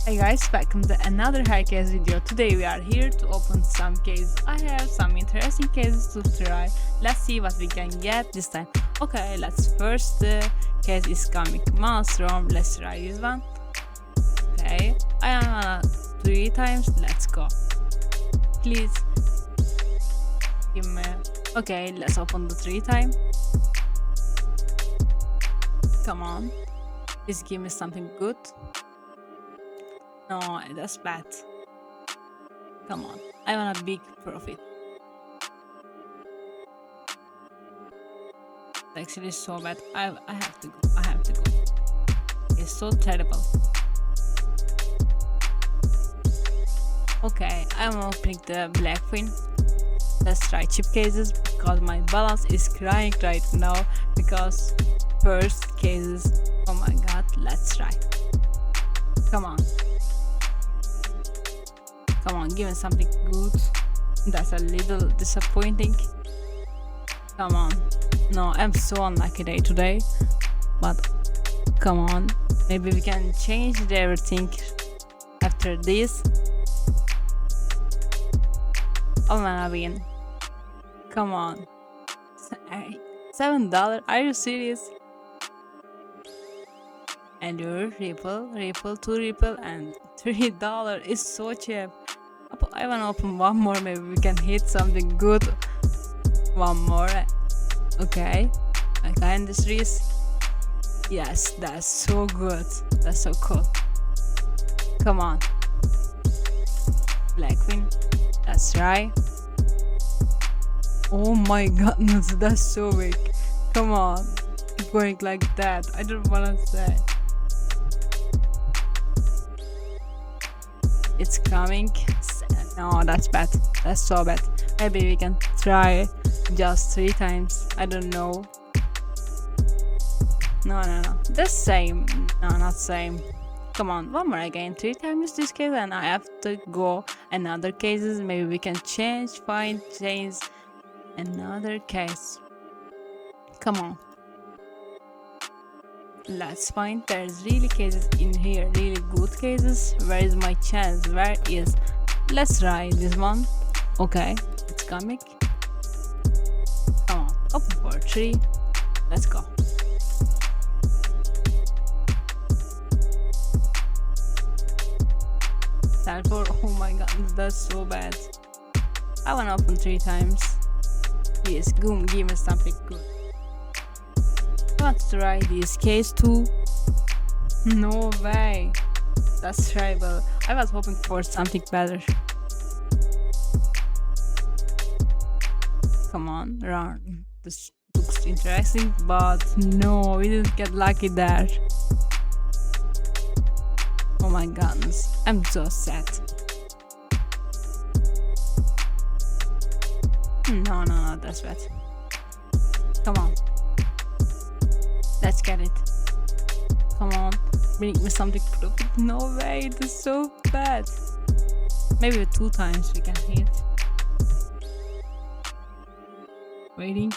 Hey guys, welcome to another high case video. Today we are here to open some cases. I have some interesting cases to try. Let's see what we can get this time. Okay, let's first case is comic monstrum. Let's try this one. Okay, I am 3 times. Let's go. Please give me. Okay, let's open the 3 time. Come on, please give me something good. No, that's bad. Come on, I want a big profit. It's actually so bad. I have to go. I have to go. It's so terrible. Okay, I'm opening the black queen. Let's try chip cases because my balance is crying right now because first cases. Oh my god, let's try. Come on. Come on, give me something good. That's a little disappointing. Come on. No, I'm so unlucky day today. But come on. Maybe we can change everything after this. I wanna win. Come on. $7? Are you serious? And your ripple, 2 ripple and $3 is so cheap. I wanna open one more, maybe we can hit something good. One more. Okay. I got this risk. Yes, that's so good. That's so cool. Come on. Black queen. That's right. Oh my goodness, that's so big. Come on. Keep going like that. I don't wanna say. It's coming. No, that's bad. That's so bad. Maybe we can try just 3 times. I don't know. No. The same. No, not same. Come on, one more again. 3 times this case and I have to go another cases. Maybe we can change another case. Come on. Let's find there's really cases in here, really good cases. Where is my chance? Where is? Let's try this one. Okay, it's coming. Come on, open for 3. Let's go. Start for. Oh my god, that's so bad. I wanna open 3 times. Please, give me something good. Let's try this CS2. No way. That's terrible. I was hoping for something better. Come on, run. This looks interesting, but no, we didn't get lucky there. Oh my goodness, I'm so sad. No, that's bad. Come on. Let's get it. Come on, bring me something profit. No way, this is so bad. Maybe 2 times we can hit. Waiting.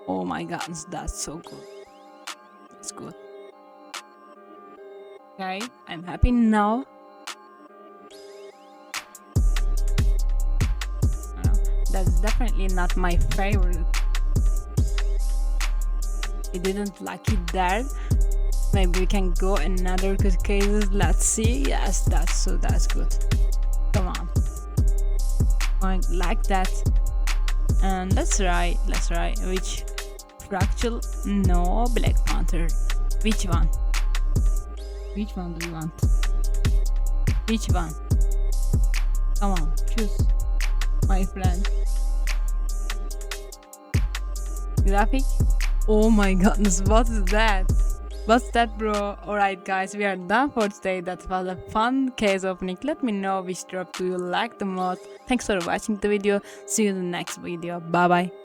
Oh my god, that's so good. That's good. Okay, I'm happy now. That's definitely not my favorite. We didn't like it there. Maybe we can go another good cases. Let's see. Yes, that's good. Come on. Going like that. And let's try which fractal. No, Black Panther. Which one? Which one do you want? Which one? Come on, choose, my friend. Graphic. Oh my goodness, what is that? What's that, bro? Alright guys, we are done for today. That was a fun case opening. Let me know which drop do you like the most. Thanks for watching the video. See you in the next video. Bye bye.